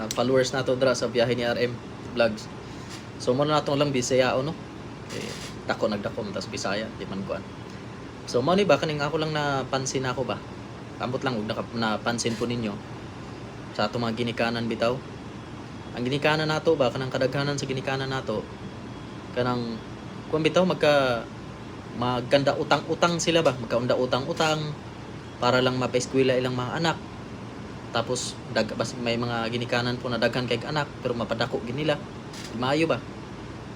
mga followers nato dra sa biyahe ni RM Vlogs. So mo na natong lang Bisaya no. Dako nagdakom tas Bisaya di man kuan. So mo ni ba kaning ako lang napansin ako ba. Ambot lang ug napansin po ninyo sa ato mga ginikanan bitaw. Ang ginikanan nato ba kanang kadaghanan sa ginikanan nato kanang kuan bitaw magkanda utang-utang sila ba, magkaunda utang-utang para lang mapaeskwela ilang mga anak. Tapos may mga ginikanan po na daghan kay anak pero mapadako gid nila. Maayo ba?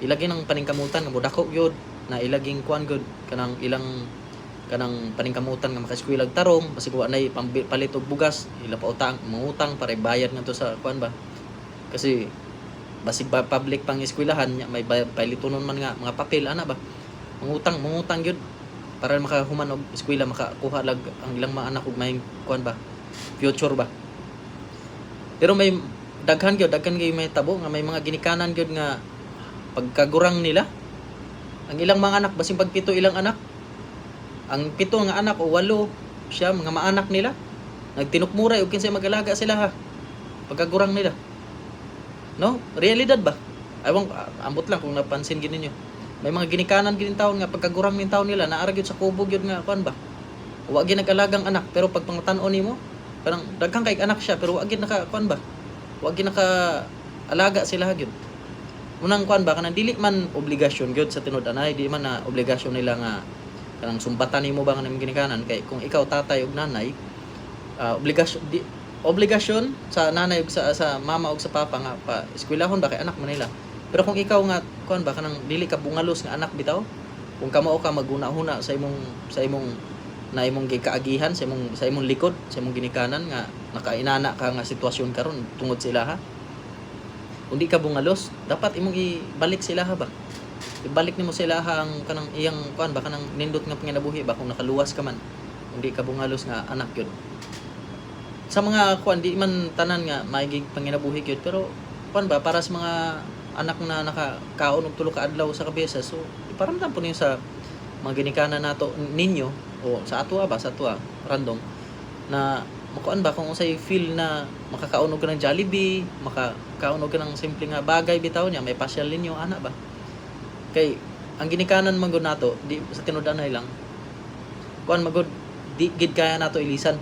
Ilagi ng paningkamutan nga modako gyud na ilaging kuan gyud kanang ilang kanang paningkamutan nga makaeskwela og tarong basig wa nay palit og bugas, ila pa mangutang para bayad ngadto sa kuan ba. Kasi basig ba public pang eskwelahan nya may palitonon man nga mga papel ana ba. Mangutang gyud para makahuman og eskwela makakuha lag ang ilang mga anak og may kuan ba future ba. Pero may daghan gyud may tabo nga may mga ginikanan gyud nga pagkagurang nila ang ilang mga anak basing pagpito ilang anak ang pito nga anak o walo siya mga maanak nila nagtinukmuray og kinsay mag-alaga sila ha pagkagurang nila no realidad ba aywang ambot lang kung napansin gid ninyo may mga ginikanan gid taon nga pagkagurang nin taon nila naara gyud sa kubo gyud nga kuan ba wa gyud nag-alagang anak pero pag pangtan-on nimo parang daghang kay anak siya pero wa gyud naka kuan ba wa gyud naka alaga sila gyud unang kuan ba kanang dili man obligasyon gyud sa tinud-anay di man na obligasyon nila nga kanang sumbatan nimo ba nga ginikanan kay kung ikaw tatay ug nanay obligasyon sa nanay ug sa mama ug sa papa nga pa eskwelahon ba kay anak man nila pero kung ikaw nga kuan ba kanang dili ka bungalos nga anak bitaw kung kamao ka maguna-huna sa imong na imong gikaagihan sa imong likod sa imong ginikanan nga nakainana ka nga sitwasyon karon tungod sila ha kung di ka bungalos dapat imong ibalik sila ha ba ibalik nimo sila ha ang kanang iyang kuan ba kanang nindot nga panginabuhi ba kung nakaluwas ka man kung di ka bungalos nga anak yun sa mga kuan di man tanan nga maigig panginabuhi gyud pero kuan ba para sa mga anak na nakakaon og tulo ka adlaw sa kabisa so iparamdam po niyo sa mga ginikanan nato ninyo o sa ato random na makuan ba kung unsay feel na makakaon og ka ng Jollibee makakaon og ka ng simple nga bagay bitaw niya may pasyal ninyo ana ba kay ang ginikanan man gud nato di sa tinud-anay lang kuan magud di gid kaya nato ilisan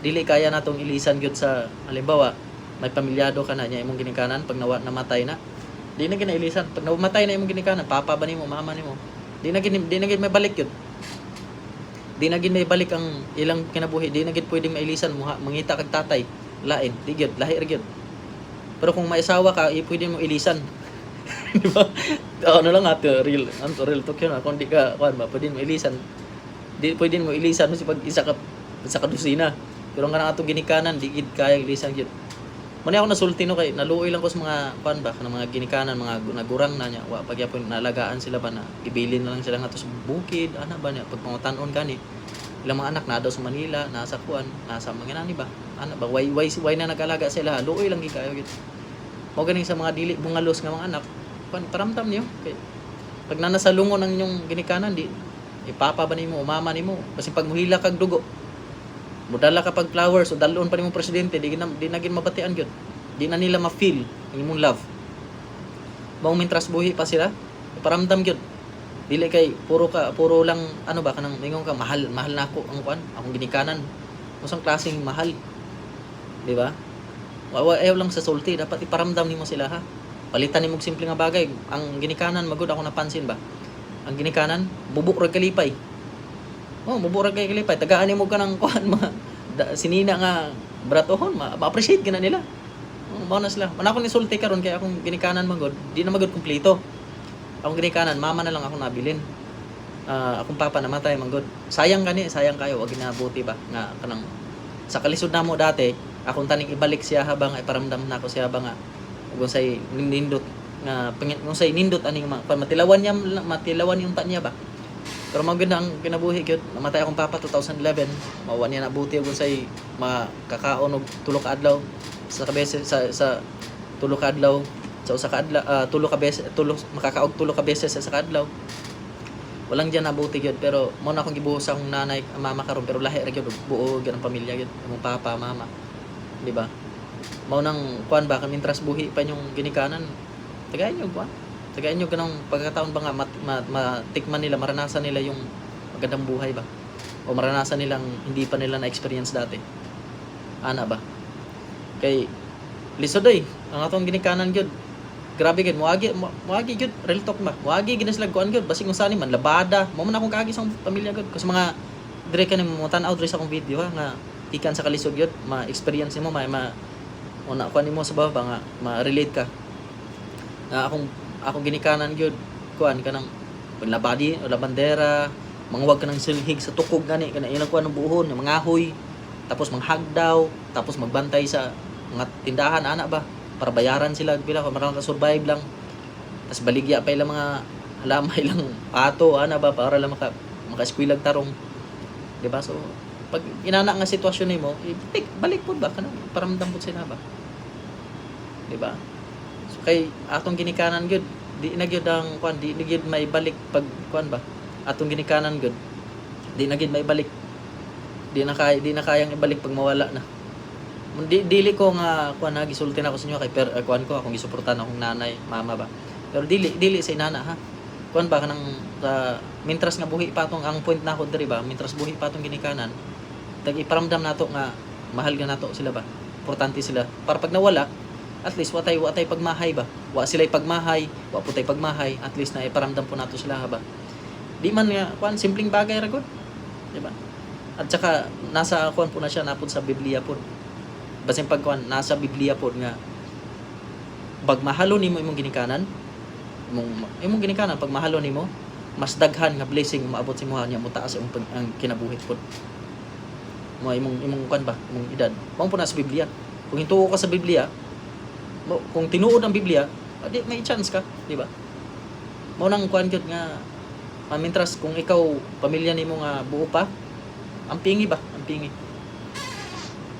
dili kaya natong ilisan gyud sa halimbawa may pamilyado ka na nya imong ginikanan pag namatay na di na ginailisan pag namatay na imong ginikanan papa ba nimo mama nimo di na gid may balik yun di na gid may balik ang ilang kinabuhi di na gid pwedeng mailisan mangita kag tatay lain di gid lahi ra gyud pero kung may asawa ka pwede mo ilisan di ba ano lang real talk yun kung di ka kuan ba pwede mo ilisan di pwede mo ilisan si pag isa ka dosina pero nga ato ginikanan di gid kaya ilisan gyud mani ako nasulti no kay naluoy lang ko sa mga kuan ba kanang mga ginikanan mga nagurang na nya wa pagyapon nalagaan sila ba na ibilin na lang sila nga to sa bukid ana ba niya pag pangutan-on gani ilang mga anak na daw sa Manila nasa kuan nasa mga nani ba ana ba why na nag-alaga sila luoy lang gid kayo gyud mo ganing sa mga dili bungalos nga mga anak kuan paramdam niyo kay pag nanasalungon ang inyong ginikanan di ipapa ba nimo o mama nimo kasi pag muhila kag dugo mudala ka pag flowers o dalon pa nimo presidente di na gid mabatian gyud di na nila ma-feel ang imong love mao mintras buhi pa sila paramdam gyud dili kay puro lang ano ba kanang mingon ka mahal na ako ang kuan akong ginikanan usang klaseng mahal di ba ayaw lang sa sulti dapat iparamdam nimo sila ha palitan nimo og simple nga bagay ang ginikanan magud ako napansin ba ang ginikanan bubuk ra kalipay mubura kay kalipay tagaan nimo ka ng kuan sinina nga bratohon ma-appreciate gina nila mao na sila man ako ni sulti karon kay akong ginikanan magod di na magod kumpleto akong ginikanan mama na lang ako nabilin akong papa namatay magod sayang kayo wag ginabuti ba nga kanang sa kalisod namo dati akong taning ibalik siya habang iparamdam na ako siya ba nga ug say nindot nga kung say nindot aning matilawan yung ta niya ba pero maganda ang kinabuhi gyud namatay akong papa 2011 mawa niya nabuti ug say makakaon og tulo ka adlaw sa kabese sa tulo ka adlaw sa usa ka adlaw makakaog tulo ka beses sa kadlaw walang diyan nabuti gyud pero mo na akong gibuhos akong nanay mama karon pero lahi ra gyud buo gyud ang pamilya gyud imong papa mama di ba Mao nang kuan ba kamintras buhi pa yung ginikanan. Tagayan nyo kuan. Tagayan nyo ganong pagkakataon ba nga matikman nila, maranasan nila yung magandang buhay ba? O maranasan nilang hindi pa nila na-experience dati. Ana ba? Kay lisod ay ang atong ginikanan gyud. Grabe gid moagi gyud real talk ba. Moagi gid sila kuan gyud basig kung saan man labada. Mo man akong kaagi sa pamilya gyud kasi mga dire ka mo tan-aw dire sa akong video ha nga ikan sa kalisod gyud, ma-experience nimo una kuan nimo sa baba nga ma-relate ka. Na akong ginikanan gyud kuan kanang labadi o labandera, mangwag ka ng silhig sa tukog gani kana ilang kuan ng buhon, ng mga ahoy, tapos manghagdaw, tapos magbantay sa mga tindahan ana ba para bayaran sila pila kung marang survive lang. Tapos baligya pa ilang mga halamay lang pato ana ba para lang maka-eskwela tarong. Di ba? So pag inana nga sitwasyon nimo, balik pud ba kana paramdam pud sila ba? Di ba? So kay atong ginikanan gyud di na gyud ang kuan, di na gyud maibalik pag kuan ba? Atong ginikanan gyud di na gyud maibalik. Di na kayang ibalik pag mawala na. Dili ko nga kuan na gisulti na ako sa inyo kay kuan ko akong gisuportahan akong nanay, mama ba. Pero dili sa inana ha. Kuan ba kanang mintras nga buhi pa tong ang point na ako diri ba, mintras buhi pa tong ginikanan. Tag iparamdam nato nga mahal ga nato sila ba. Importante sila para pag nawala at least watay pagmahay ba. Wa sila pagmahay, wa putay pagmahay, at least na iparamdam po nato sila ba. Di man nga kuan simpleng bagay ra gud. Di ba? At saka nasa kuan po na siya napod sa Biblia po. Basin pagkuan nasa Biblia po nga pagmahalo nimo imong ginikanan, imong ginikanan pagmahalo nimo, mas daghan nga blessing maabot sa imong nya mo taas ang kinabuhi po. Mo imong kuan ba, imong edad. Mao po na sa Biblia. Kung hintuo ka sa Biblia, kung tinuod ang Biblia, di may chance ka, di ba? Mao nang kuan gyud nga mintras kung ikaw pamilya nimo nga buo pa, ang pingi ba, ang pingi.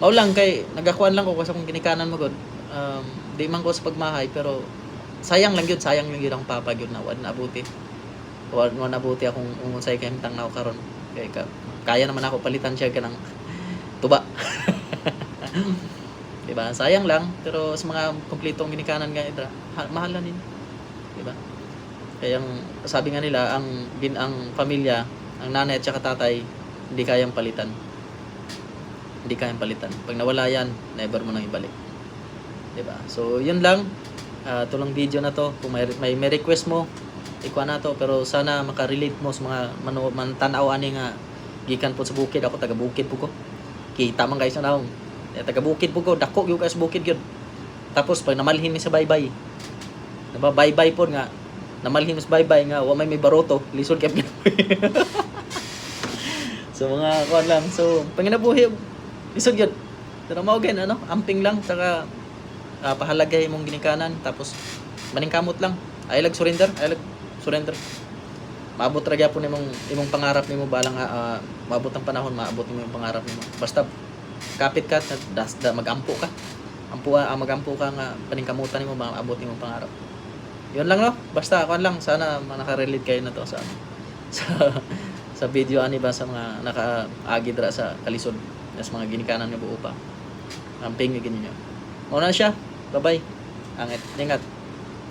Mao lang kay nagakuan lang ko kasi kung ginikanan mo gud. Di man ko sa pagmahay pero sayang lang gyud ang papa gyud na wad naabuti. Wad naabuti akong unsay kay himtang na karon. Kaya naman ako palitan siya kanang tuba. Diba? Sayang lang pero sa mga kumpletong ginikanan nga itra, mahal na din. Diba? Kaya sabi nga nila ang pamilya, ang nanay at saka tatay hindi kayang palitan. Hindi kayang palitan. Pag nawala yan, never mo nang ibalik. Diba? So, yun lang. Tulong video na to. Kung may request mo, ikuha na to. Pero sana makarelate mo sa mga mantanaw ani nga gikan po sa bukid. Ako taga bukid po ko. Kita man guys na taga bukid po ko. Dako yung sa bukid yun. Tapos pag namalhin mi sa baybay. Diba? Baybay po nga. Namalhin mi sa baybay nga. Wa may baroto. Lisod kaya so mga kuwan lang. So, panginabuhi isog yun. Pero mao gan amping lang saka pahalagay mong ginikanan tapos maningkamot lang. Ay lag surrender. Maabot ra gyapon imong pangarap nimo balang maabot ang panahon maabot nimo yung pangarap nimo. Basta kapit ka magampo ka. Magampo ka nga paningkamutan nimo maabot nimo pangarap. Yun lang no. Basta kuan lang sana naka-relate kayo na to sa video ani ba sa mga nakaagi dra sa kalisod. Nas mga ginikanan nga buo pa. Amping nga ganyan. Mao na siya. Bye-bye. Angit. Ingat.